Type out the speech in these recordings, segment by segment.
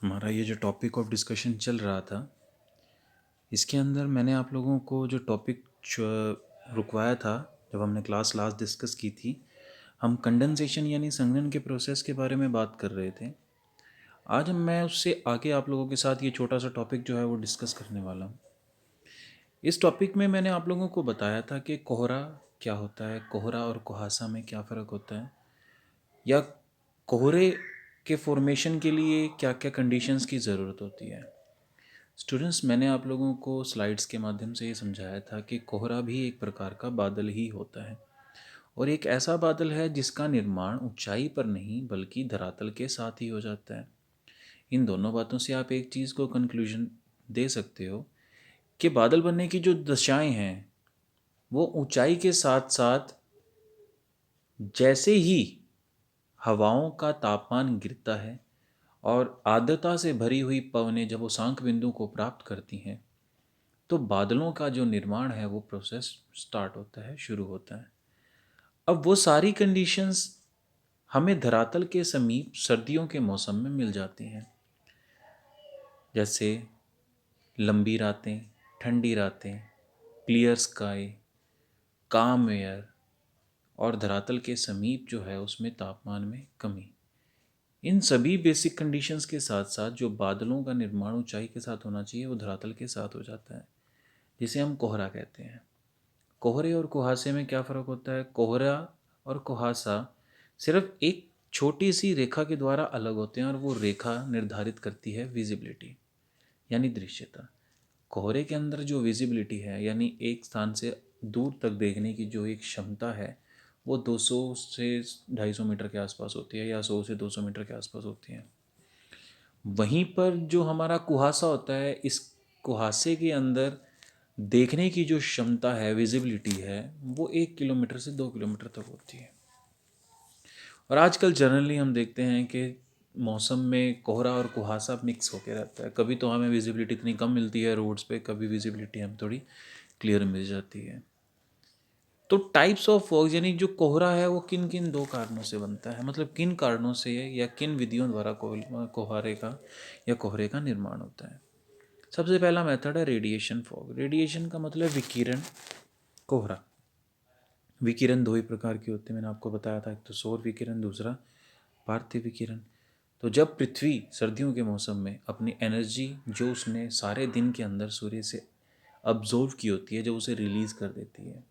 हमारा ये जो टॉपिक ऑफ डिस्कशन चल रहा था, इसके अंदर मैंने आप लोगों को जो टॉपिक रुकवाया था, जब हमने क्लास लास्ट डिस्कस की थी, हम कंडेंसेशन यानी संघनन के प्रोसेस के बारे में बात कर रहे थे। आज मैं उससे आगे आप लोगों के साथ ये छोटा सा टॉपिक जो है वो डिस्कस करने वाला हूँ। इस टॉपिक में मैंने आप लोगों को बताया था कि कोहरा क्या होता है, कोहरा और कुहासा में क्या फ़र्क होता है, या कोहरे के फॉर्मेशन के लिए क्या क्या कंडीशंस की ज़रूरत होती है। स्टूडेंट्स, मैंने आप लोगों को स्लाइड्स के माध्यम से ये समझाया था कि कोहरा भी एक प्रकार का बादल ही होता है, और एक ऐसा बादल है जिसका निर्माण ऊंचाई पर नहीं बल्कि धरातल के साथ ही हो जाता है। इन दोनों बातों से आप एक चीज़ को कंक्लूजन दे सकते हो कि बादल बनने की जो दशाएं हैं वो ऊंचाई के साथ साथ, जैसे ही हवाओं का तापमान गिरता है और आर्द्रता से भरी हुई पवनें जब उसांक बिंदु को प्राप्त करती हैं, तो बादलों का जो निर्माण है वो प्रोसेस स्टार्ट होता है, शुरू होता है। अब वो सारी कंडीशंस हमें धरातल के समीप सर्दियों के मौसम में मिल जाती हैं, जैसे लंबी रातें, ठंडी रातें, क्लियर स्काई, काम एयर, और धरातल के समीप जो है उसमें तापमान में कमी। इन सभी बेसिक कंडीशंस के साथ साथ जो बादलों का निर्माण ऊंचाई के साथ होना चाहिए वो धरातल के साथ हो जाता है, जिसे हम कोहरा कहते हैं। कोहरे और कुहासे में क्या फ़र्क होता है? कोहरा और कुहासा सिर्फ एक छोटी सी रेखा के द्वारा अलग होते हैं, और वो रेखा निर्धारित करती है विजिबिलिटी यानी दृश्यता। कोहरे के अंदर जो विजिबिलिटी है यानी एक स्थान से दूर तक देखने की जो एक क्षमता है, वो 200 से 250 मीटर के आसपास होती है, या 100 से 200 मीटर के आसपास होती है। वहीं पर जो हमारा कुहासा होता है, इस कुहासे के अंदर देखने की जो क्षमता है, विजिबिलिटी है, वो 1 किलोमीटर से 2 किलोमीटर तक होती है। और आजकल जनरली हम देखते हैं कि मौसम में कोहरा और कुहासा मिक्स होकर रहता है। कभी तो हमें विजिबिलिटी इतनी कम मिलती है रोड्स पे, कभी विजिबिलिटी हमें थोड़ी क्लियर मिल जाती है। तो टाइप्स ऑफ फॉग यानी जो कोहरा है वो किन किन दो कारणों से बनता है, मतलब किन कारणों से या किन विधियों द्वारा कोहरे का या कोहरे का निर्माण होता है। सबसे पहला मेथड है रेडिएशन फॉग। रेडिएशन का मतलब विकिरण। कोहरा, विकिरण दो ही प्रकार के होते हैं, मैंने आपको बताया था, एक तो सौर विकिरण, दूसरा पार्थिव विकिरण। तो जब पृथ्वी सर्दियों के मौसम में अपनी एनर्जी जो उसने सारे दिन के अंदर सूर्य से अब्जॉर्व की होती है, जब उसे रिलीज़ कर देती है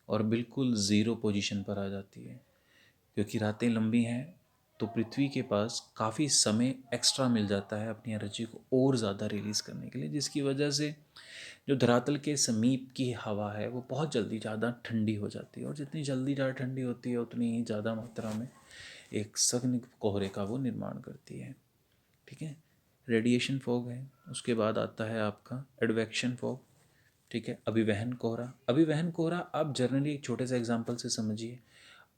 और बिल्कुल ज़ीरो पोजीशन पर आ जाती है, क्योंकि रातें लंबी हैं, तो पृथ्वी के पास काफ़ी समय एक्स्ट्रा मिल जाता है अपनी एनर्जी को और ज़्यादा रिलीज़ करने के लिए, जिसकी वजह से जो धरातल के समीप की हवा है वो बहुत जल्दी ज़्यादा ठंडी हो जाती है, और जितनी जल्दी ज़्यादा ठंडी होती है उतनी ही ज़्यादा मात्रा में एक सघन कोहरे का वो निर्माण करती है। ठीक है, रेडिएशन फॉग है। उसके बाद आता है आपका एडवेक्शन फॉग। ठीक है, अभिवहन कोहरा। अभिवहन कोहरा आप जनरली एक छोटे से एग्जांपल से समझिए।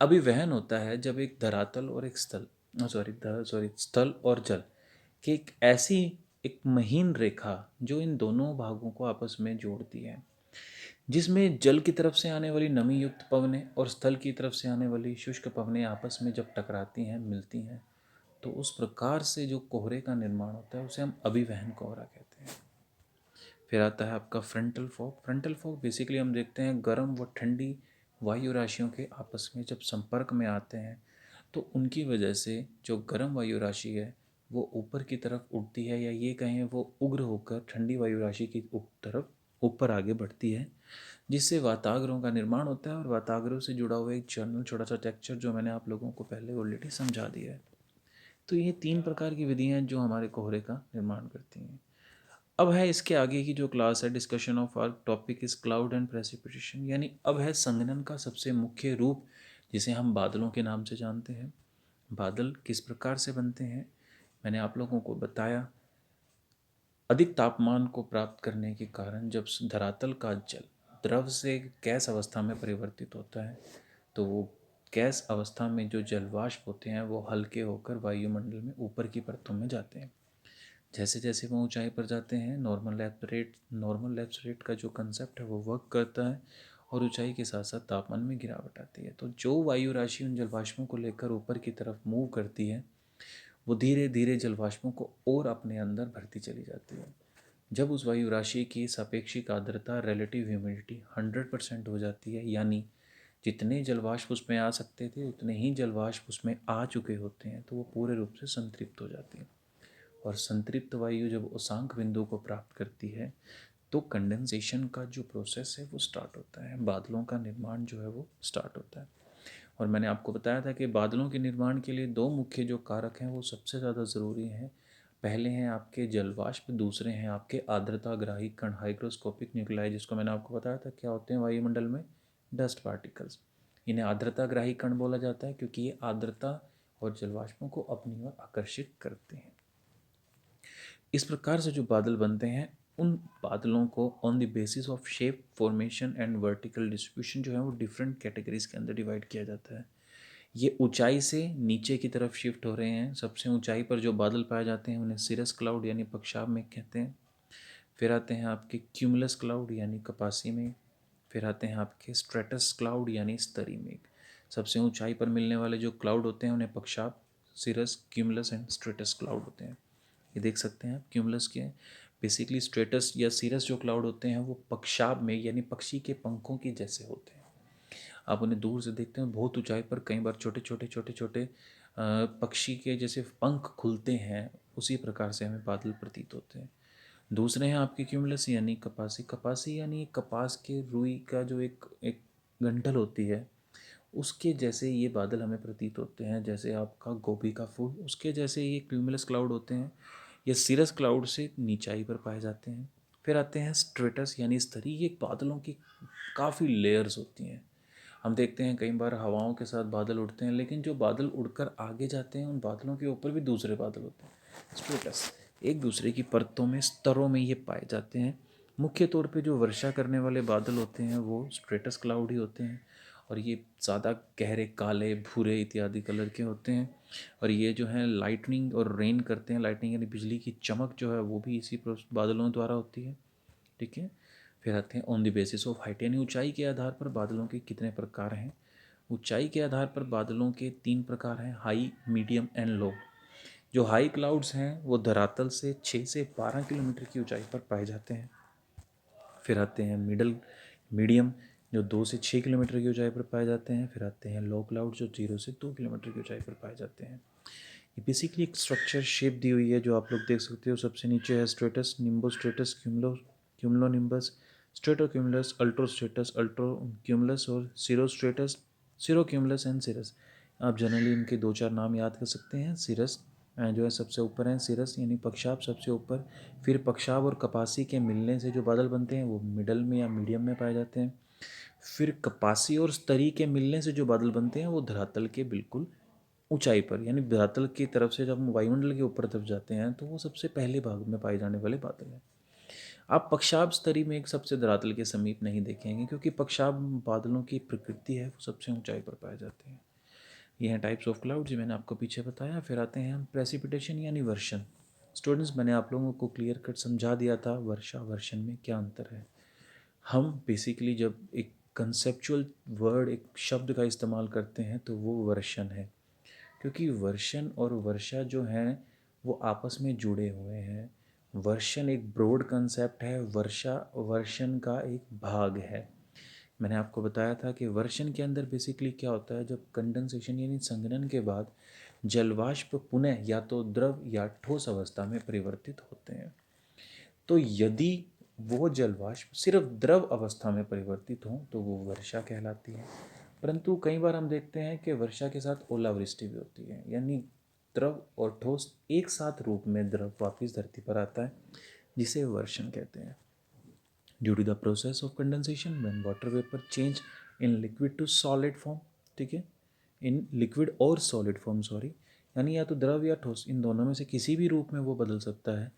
अभिवहन होता है जब एक धरातल और एक स्थल, सॉरी स्थल और जल की एक ऐसी एक महीन रेखा जो इन दोनों भागों को आपस में जोड़ती है, जिसमें जल की तरफ से आने वाली नमी युक्त पवनें और स्थल की तरफ से आने वाली शुष्क पवनें आपस में जब टकराती हैं, मिलती हैं, तो उस प्रकार से जो कोहरे का निर्माण होता है उसे हम अभिवहन कोहरा कहते हैं। फिर आता है आपका frontal fog. Frontal fog basically हम देखते हैं गर्म व ठंडी वायु राशियों के आपस में जब संपर्क में आते हैं, तो उनकी वजह से जो गर्म वायु राशि है वो ऊपर की तरफ उड़ती है, या ये कहें वो उग्र होकर ठंडी वायु राशि की तरफ ऊपर आगे बढ़ती है, जिससे वाताग्रों का निर्माण होता है। और वाताग्रों से जुड़ा हुआ एक जनरल छोटा सा टेक्सचर जो मैंने आप लोगों को पहले ऑलरेडी समझा दिया है। तो ये 3 प्रकार की विधियाँ हैं जो हमारे कोहरे का निर्माण करती हैं। अब है इसके आगे की जो क्लास है, discussion of our topic is cloud and precipitation, यानी अब है संघनन का सबसे मुख्य रूप, जिसे हम बादलों के नाम से जानते हैं। बादल किस प्रकार से बनते हैं मैंने आप लोगों को बताया। अधिक तापमान को प्राप्त करने के कारण जब धरातल का जल द्रव से गैस अवस्था में परिवर्तित होता है, तो वो गैस अवस्था में जो जल वाष्प होते हैं वो हल्के होकर वायुमंडल में ऊपर की परतों में जाते हैं। जैसे जैसे वो ऊंचाई पर जाते हैं, नॉर्मल लैप्स रेट का जो कंसेप्ट है वो वर्क करता है, और ऊंचाई के साथ साथ तापमान में गिरावट आती है। तो जो वायु राशि उन जलवाष्पों को लेकर ऊपर की तरफ मूव करती है, वो धीरे धीरे जलवाष्पों को और अपने अंदर भरती चली जाती है। जब उस वायु राशि की सापेक्षिक आर्द्रता रिलेटिव ह्यूमिडिटी 100% हो जाती है, यानी जितने जलवाष्प उसमें आ सकते थे उतने ही जलवाष्प उसमें आ चुके होते हैं, तो वो पूरे रूप से संतृप्त हो जाती है। और संतृप्त वायु जब उसांक बिंदु को प्राप्त करती है तो कंडेंसेशन का जो प्रोसेस है वो स्टार्ट होता है, बादलों का निर्माण जो है वो स्टार्ट होता है। और मैंने आपको बताया था कि बादलों के निर्माण के लिए दो मुख्य जो कारक हैं वो सबसे ज़्यादा ज़रूरी हैं। पहले हैं आपके जलवाष्प, दूसरे हैं आपके आर्द्रताग्राही कण, हाइग्रोस्कोपिक न्यूक्लाई, जिसको मैंने आपको बताया था क्या होते हैं वायुमंडल में, डस्ट पार्टिकल्स। इन्हें आर्द्रताग्राही कण बोला जाता है क्योंकि ये आर्द्रता और जलवाष्पों को अपनी ओर आकर्षित करते हैं। इस प्रकार से जो बादल बनते हैं उन बादलों को on the basis of shape, formation and vertical distribution जो है वो डिफरेंट कैटेगरीज के अंदर डिवाइड किया जाता है। ये ऊंचाई से नीचे की तरफ शिफ्ट हो रहे हैं। सबसे ऊंचाई पर जो बादल पाए जाते हैं उन्हें सिरस क्लाउड यानी पक्षाब में कहते हैं। फिर आते हैं आपके क्यूमुलस क्लाउड यानी कपासी में। फिर आते हैं आपके स्ट्रेटस क्लाउड यानी स्तरी मेघ। सबसे ऊंचाई पर मिलने वाले जो क्लाउड होते हैं उन्हें पक्षाब, सिरस, क्यूमुलस एंड स्ट्रेटस क्लाउड होते हैं। ये देख सकते हैं आप क्यूमुलस के। बेसिकली स्ट्रेटस या सिरस जो क्लाउड होते हैं वो पक्षाब में यानी पक्षी के पंखों के जैसे होते हैं। आप उन्हें दूर से देखते हैं बहुत ऊंचाई पर, कई बार छोटे छोटे पक्षी के जैसे पंख खुलते हैं, उसी प्रकार से हमें बादल प्रतीत होते हैं। दूसरे हैं आपके क्यूमुलस यानी कपासी। कपासी यानी कपास के रुई का जो एक एक गंठल होती है उसके जैसे ये बादल हमें प्रतीत होते हैं, जैसे आपका गोभी का फूल, उसके जैसे ये क्यूमुलस क्लाउड होते हैं। ये सिरस क्लाउड से नीचाई पर पाए जाते हैं। फिर आते हैं स्ट्रेटस यानी स्तरी। ये बादलों की काफ़ी लेयर्स होती हैं। हम देखते हैं कई बार हवाओं के साथ बादल उड़ते हैं, लेकिन जो बादल उड़कर आगे जाते हैं उन बादलों के ऊपर भी दूसरे बादल होते हैं। स्ट्रेटस एक दूसरे की परतों में, स्तरों में ये पाए जाते हैं। मुख्य तौर पे जो वर्षा करने वाले बादल होते हैं वो स्ट्रेटस क्लाउड ही होते हैं, और ये ज़्यादा गहरे काले, भूरे इत्यादि कलर के होते हैं। और ये जो है लाइटनिंग और रेन करते हैं। लाइटनिंग यानी बिजली की चमक जो है वो भी इसी बादलों द्वारा होती है। ठीक है। फिर आते हैं on the basis of height, यानी ऊंचाई के आधार पर बादलों के कितने प्रकार हैं। ऊंचाई के आधार पर बादलों के 3 प्रकार हैं, हाई, मीडियम एंड लो। जो हाई क्लाउड्स हैं वो धरातल से 6 से 12 किलोमीटर की ऊंचाई पर पाए जाते हैं। फिर आते हैं मीडियम, जो 2 से 6 किलोमीटर की ऊंचाई पर पाए जाते हैं। फिर आते हैं लो क्लाउड, जो 0 से 2 किलोमीटर की ऊंचाई पर पाए जाते हैं। ये बेसिकली एक स्ट्रक्चर शेप दी हुई है जो आप लोग देख सकते हो। सबसे नीचे है स्ट्रेटस, Nimbo स्ट्रेटस, cumulo nimbus, strato cumulus, अल्ट्रो स्ट्रेटस, अल्ट्रो cumulus और सीरो स्ट्रेटस, सीरो क्यूमुलस एंड सिरस। आप जनरली इनके 2-4 नाम याद कर सकते हैं। सिरस जो है सबसे ऊपर है, सिरस यानी पक्षाब सबसे ऊपर। फिर पक्षाब और कपासी के मिलने से जो बादल बनते हैं वो मिडल में या मीडियम में पाए जाते हैं। फिर कपासी और स्तरी के मिलने से जो बादल बनते हैं वो धरातल के बिल्कुल ऊंचाई पर, यानी धरातल की तरफ से जब हम वायुमंडल के ऊपर तरफ जाते हैं तो वो सबसे पहले भाग में पाए जाने वाले बादल हैं। आप पक्षाब स्तरी में एक सबसे धरातल के समीप नहीं देखेंगे क्योंकि पक्षाब बादलों की प्रकृति है, वो सबसे ऊंचाई पर पाए जाते हैं। ये हैं टाइप्स ऑफ क्लाउड जो मैंने आपको पीछे बताया। फिर आते हैं हम प्रेसिपिटेशन यानी वर्षण। स्टूडेंट्स, मैंने आप लोगों को क्लियर कट समझा दिया था वर्षा वर्षण में क्या अंतर है। हम बेसिकली जब एक कंसेप्चुअल वर्ड, एक शब्द का इस्तेमाल करते हैं तो वो वर्षण है, क्योंकि वर्षण और वर्षा जो है वो आपस में जुड़े हुए हैं। वर्षण एक ब्रॉड कंसेप्ट है, वर्षा वर्षण का एक भाग है। मैंने आपको बताया था कि वर्षण के अंदर बेसिकली क्या होता है, जब कंडेंसेशन यानी संघनन के बाद जलवाष्प पुनः या तो द्रव या ठोस अवस्था में परिवर्तित होते हैं। तो यदि वो जलवाष्प सिर्फ द्रव अवस्था में परिवर्तित हों तो वो वर्षा कहलाती है। परंतु कई बार हम देखते हैं कि वर्षा के साथ ओलावृष्टि भी होती है, यानी द्रव और ठोस एक साथ रूप में द्रव वापस धरती पर आता है, जिसे वर्षण कहते हैं। Due to the process of condensation when water vapour change in liquid to solid form, ठीक है, इन लिक्विड और सॉलिड फॉर्म, सॉरी, यानी या तो द्रव या ठोस, इन दोनों में से किसी भी रूप में वो बदल सकता है।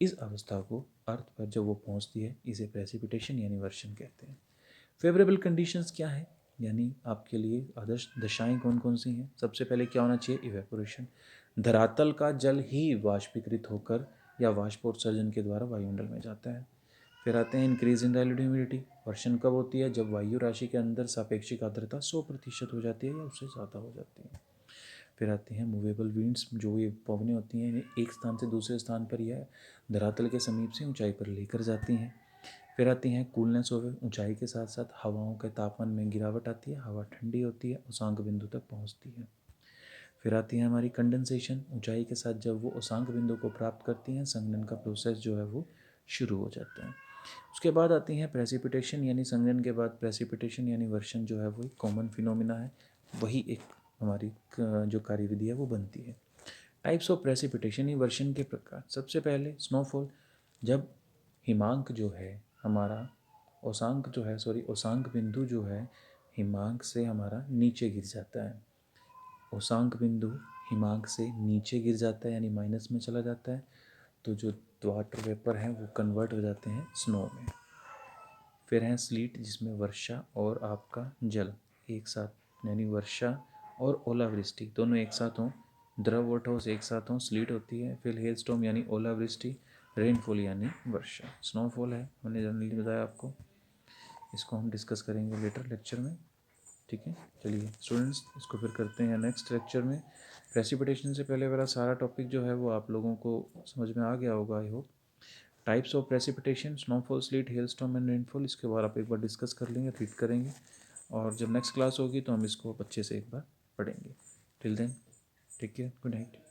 इस अवस्था को अर्थ पर जब वो पहुंचती है इसे प्रेसिपिटेशन यानी वर्षण कहते हैं। फेवरेबल कंडीशंस क्या है, यानी आपके लिए आदर्श दशाएं कौन कौन सी हैं। सबसे पहले क्या होना चाहिए, इवेपोरेशन। धरातल का जल ही वाष्पीकृत होकर या वाष्पोत्सर्जन के द्वारा वायुमंडल में जाता है। फिर आते हैं इंक्रीज इन डायल्यूट ह्यूमिडिटी। वर्षण कब होती है, जब वायु राशि के अंदर सापेक्षिक आर्द्रता 100% हो जाती है या उससे ज़्यादा हो जाती है। फिर आती हैं मूवेबल विंड्स, जो ये पवनें होती हैं इन्हें एक स्थान से दूसरे स्थान पर या धरातल के समीप से ऊंचाई पर लेकर जाती हैं। फिर आती हैं कूलनेस ऑफ, ऊंचाई के साथ साथ हवाओं के तापमान में गिरावट आती है, हवा ठंडी होती है, उसांक बिंदु तक पहुंचती है। फिर आती है हमारी कंडेंसेशन, ऊंचाई के साथ जब वो उसांक बिंदु को प्राप्त करती हैं संघनन का प्रोसेस जो है वो शुरू हो जाता है। उसके बाद आती हैं प्रेसिपिटेशन, यानी संघनन के बाद प्रेसिपिटेशन यानी वर्षण जो है वो एक कॉमन फिनोमिना है, वही एक हमारी जो कार्यविधि है वो बनती है। टाइप्स ऑफ प्रेसिपिटेशन, ये वर्षण के प्रकार। सबसे पहले स्नोफॉल, जब हिमांक जो है हमारा औसांक जो है औसांक बिंदु जो है हिमांक से हमारा नीचे गिर जाता है। औसांक बिंदु हिमांक से नीचे गिर जाता है यानी माइनस में चला जाता है, तो जो वाटर वेपर हैं वो कन्वर्ट हो जाते हैं स्नो में। फिर है स्लीट, जिसमें वर्षा और आपका जल एक साथ, यानी वर्षा और ओलावृष्टि दोनों एक साथ हों, द्रव और ठोस एक साथ हों, स्लीट होती है। फिर हेल स्टॉर्म यानी ओलावृष्टि, रेनफॉल यानी वर्षा। स्नोफॉल है, मैंने जनरली बताया आपको, इसको हम डिस्कस करेंगे लेटर लेक्चर में, ठीक है। चलिए स्टूडेंट्स, इसको फिर करते हैं नेक्स्ट लेक्चर में। प्रेसिपिटेशन से पहले मेरा सारा टॉपिक जो है वो आप लोगों को समझ में आ गया होगा I hope. Types of precipitation, snowfall, slit, hailstorm and rainfall, इसके बाद आप एक बार डिस्कस कर लेंगे, रीड करेंगे, और जब नेक्स्ट क्लास होगी तो हम इसको अच्छे से एक बार पढ़ेंगे। Till then take care, good night.